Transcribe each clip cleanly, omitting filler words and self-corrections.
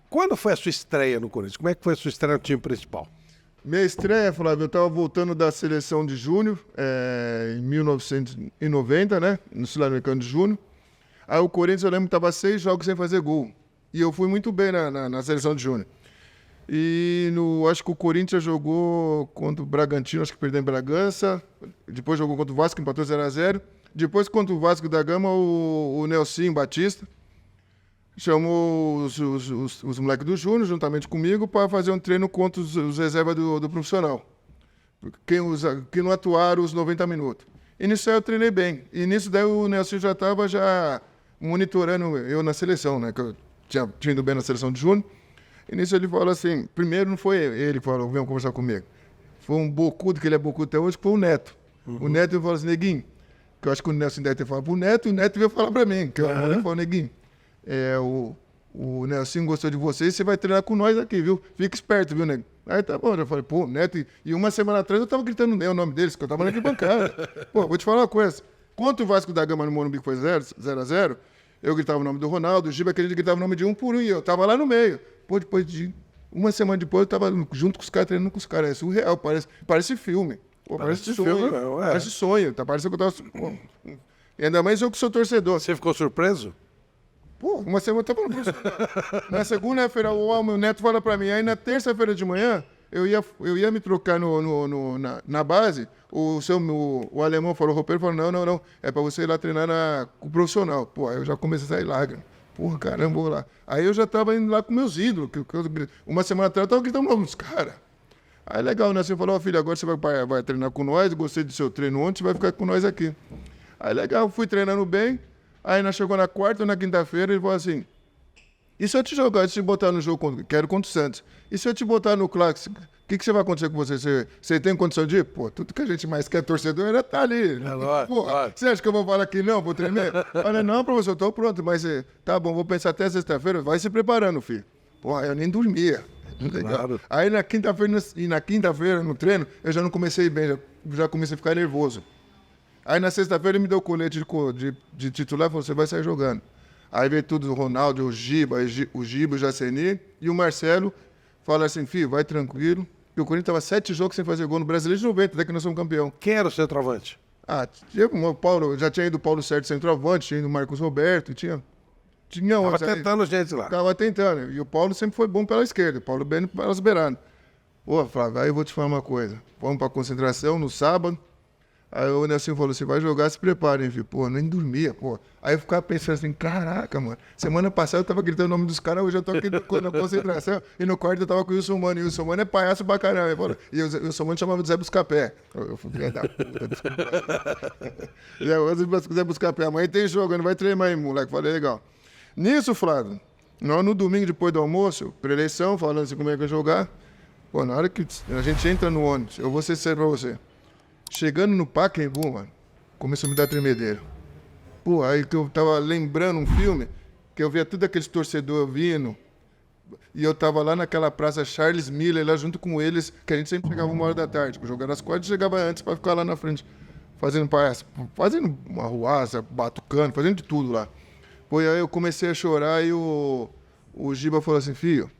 Quando foi a sua estreia no Corinthians? Como é que foi a sua estreia no time principal? Minha estreia, Flávio, eu estava voltando da seleção de júnior, em 1990, né? No Sul-Americano de Júnior. Aí o Corinthians, eu lembro, estava 6 jogos sem fazer gol. E eu fui muito bem na seleção de júnior. E acho que o Corinthians jogou contra o Bragantino, acho que perdeu em Bragança. Depois jogou contra o Vasco, empatou 0x0. Depois contra o Vasco da Gama, o Nelson Batista chamou os moleques do Júnior, juntamente comigo, para fazer um treino contra os reservas do profissional. Quem não atuaram os 90 minutos. E nisso aí eu treinei bem. E nisso daí o Nelson já estava monitorando eu na seleção, né? Que eu tinha ido bem na seleção de Júnior. E nisso ele falou assim, primeiro não foi ele que falou, vem conversar comigo. Foi um bocudo, que ele é bocudo até hoje, que foi o Neto. O Neto falou assim, Neguinho, que eu acho que o Nelson deve ter falado pro Neto, e o Neto veio falar para mim, que eu falei, Neguinho, o Nelson gostou de você e você vai treinar com nós aqui, viu? Fica esperto, viu, nego? Aí tá bom, eu falei, pô, Neto, e uma semana atrás eu tava gritando o nome deles, que eu tava na arquibancada. Pô, vou te falar uma coisa, quanto o Vasco da Gama no Morumbi foi 0x0, eu gritava o nome do Ronaldo, o Giba, aquele gritava o nome de um por um, e eu tava lá no meio. Pô, uma semana depois eu tava junto com os caras, treinando com os caras, é surreal, parece filme. Pô, parece sonho, filme, parece sonho, tá parecendo que eu tava... Pô, e ainda mais eu que sou torcedor. Você ficou surpreso? Pô, uma semana eu tava no Na segunda-feira, o meu neto fala pra mim. Aí na terça-feira de manhã, eu ia me trocar na base. O alemão falou, o roupeiro falou, não. É pra você ir lá treinar com o profissional. Pô, aí eu já comecei a sair lágrima. Porra, caramba, vou lá. Aí eu já tava indo lá com meus ídolos. Uma semana atrás eu tava gritando o nome dos caras. Aí legal, né? Você falou, filho, agora você vai treinar com nós. Gostei do seu treino ontem, você vai ficar com nós aqui. Aí legal, fui treinando bem. Aí nós chegou na quarta ou na quinta-feira, ele falou assim, e se eu te jogar, se eu te botar no jogo, quero contra o Santos, e se eu te botar no clássico, o que vai acontecer com você? Você tem condição de ir? Pô, tudo que a gente mais quer torcedor era estar ali. Pô, você acha que eu vou falar que não, vou tremer? Olha, não, professor, eu tô pronto, mas tá bom, vou pensar até sexta-feira, vai se preparando, filho. Pô, eu nem dormia. Claro. Aí na quinta-feira, no treino, eu já não comecei bem, já comecei a ficar nervoso. Aí na sexta-feira ele me deu o colete de titular e falou, você vai sair jogando. Aí veio tudo, o Ronaldo, o Giba, o Jaceni e o Marcelo falaram assim, filho, vai tranquilo. E o Corinthians estava 7 jogos sem fazer gol no Brasileiro de 90, até que nós somos campeão. Quem era o centroavante? O Paulo, já tinha ido o Paulo Sérgio centroavante, tinha ido o Marcos Roberto, tinha Tava tentando gente lá. Tava tentando. E o Paulo sempre foi bom pela esquerda, o Paulo bem pelas beiradas. Pô, Flávio, aí eu vou te falar uma coisa. Fomos pra concentração no sábado. Aí o Nelson falou, você vai jogar, se preparem, filho. Pô, nem dormia, pô. Aí eu ficava pensando assim, caraca, mano. Semana passada eu tava gritando o nome dos caras, hoje eu tô aqui na concentração. E no quarto eu tava com o Wilson Mano. E o Wilson Mano é palhaço pra caramba. E o Wilson Mano chamava de Zé Buscapé. Eu falei, filha da puta, desculpa. E aí o Zé Buscapé, amanhã tem jogo, não vai treinar aí, moleque. Falei, legal. Nisso, Flávio, nós no domingo depois do almoço, pré-eleição, falando assim como é que eu ia jogar. Pô, na hora que a gente entra no ônibus, eu vou ser sério pra você. Chegando no Pacaembu, mano, começou a me dar tremedeira. Pô, aí que eu tava lembrando um filme, que eu via tudo aqueles torcedores vindo, e eu tava lá naquela praça Charles Miller, lá junto com eles, que a gente sempre chegava 1h da tarde, jogando às 4 e chegava antes pra ficar lá na frente, fazendo uma ruaça, batucando, fazendo de tudo lá. Pô, aí eu comecei a chorar e o Giba falou assim, filho,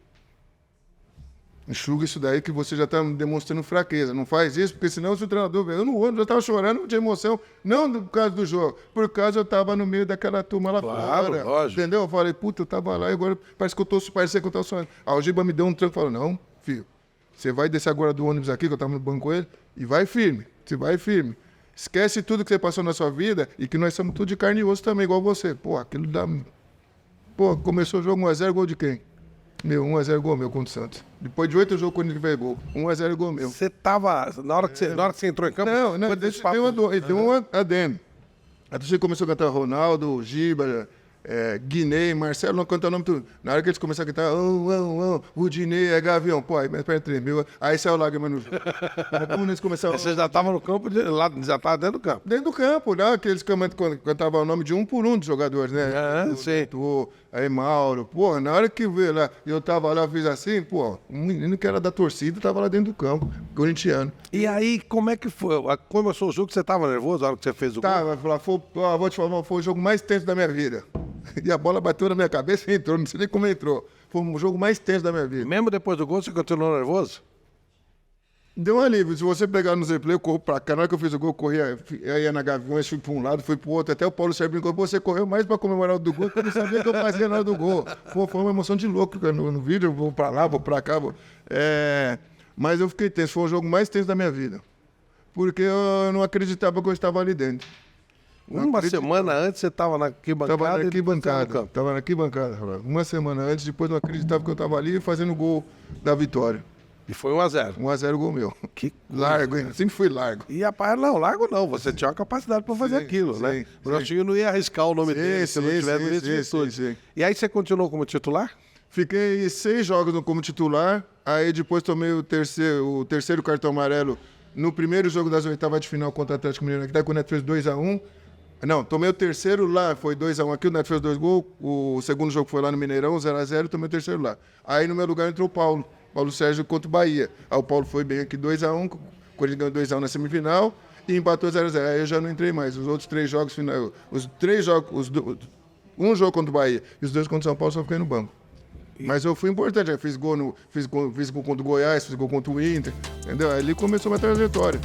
enxuga isso daí que você já tá demonstrando fraqueza. Não faz isso, porque senão o seu treinador... Eu no ônibus, eu tava chorando de emoção, não por causa do jogo, por causa eu tava no meio daquela turma lá fora. Lógico. Entendeu? Eu falei, puta, eu tava lá e agora parece que eu tô sonhando. Aí o Giba me deu um tranco e falou, não, filho, você vai descer agora do ônibus aqui, que eu tava no banco com ele, e vai firme, você vai firme. Esquece tudo que você passou na sua vida e que nós somos tudo de carne e osso também, igual você. Pô, aquilo dá... Pô, começou o jogo 1x0, gol de quem? Meu, 1x0 gol meu contra o Santos. Depois de 8 jogos, quando ele fez gol. 1x0 gol meu. Você tava... Na hora que você entrou em campo... Não, tem um adendo. A torcida começou a cantar Ronaldo, Giba, Guinei, Marcelo, não cantar o nome tudo. Na hora que eles começaram a cantar, o Dinei é Gavião. Pô, aí perto tremeu. Aí saiu lágrima no jogo. Aí como eles começaram... Você já tava no campo, já tava dentro do campo. Dentro do campo, né? Que eles cantavam o nome de um por um dos jogadores, né? Sim. Aí Mauro, pô, na hora que veio lá, eu tava lá, eu fiz assim, pô, um menino que era da torcida tava lá dentro do campo, corintiano. E aí, como é que foi? Começou o jogo, você tava nervoso na hora que você fez o gol? Tava, vou te falar, foi o jogo mais tenso da minha vida. E a bola bateu na minha cabeça e entrou, não sei nem como entrou. Foi o jogo mais tenso da minha vida. Mesmo depois do gol, você continuou nervoso? Deu um alívio. Se você pegar no replay, eu corro pra cá. Na hora que eu fiz o gol, eu corria, eu ia na Gaviões, fui pra um lado, fui pro outro. Até o Paulo Sérgio brincou, "Pô, você correu mais pra comemorar o do gol, que eu não sabia o que eu fazia na hora do gol." Pô, foi uma emoção de louco cara, no vídeo, eu vou pra lá, vou pra cá. Mas eu fiquei tenso, foi o jogo mais tenso da minha vida. Porque eu não acreditava que eu estava ali dentro. Uma semana antes você estava na arquibancada. Tava na e arquibancada, depois tava na arquibancada. Uma semana antes, depois não acreditava que eu estava ali fazendo o gol da vitória. E foi 1-0. 1-0 gol meu. Que Largo, hein? Sempre fui largo. E rapaz, não, largo não. Você tinha uma capacidade para fazer aquilo, né? O Rochinho não ia arriscar o nome dele se não tivesse virtude. sim. E aí você continuou como titular? Fiquei 6 jogos como titular, aí depois tomei o terceiro cartão amarelo no primeiro jogo das oitavas de final contra o Atlético Mineiro, que o Neto fez 2-1. Não, tomei o terceiro lá, foi 2-1 aqui, o Neto fez 2 gols, o segundo jogo foi lá no Mineirão, 0-0, tomei o terceiro lá. Aí no meu lugar entrou o Paulo Sérgio contra o Bahia. Aí o Paulo foi bem aqui 2-1, o Corinthians ganhou 2-1 na semifinal e empatou 0-0. Aí eu já não entrei mais, os outros 3 jogos, um jogo contra o Bahia e os 2 contra o São Paulo, só fiquei no banco. Mas eu fui importante, eu fiz gol contra o Goiás, fiz gol contra o Inter, entendeu? Aí ali começou a minha trajetória.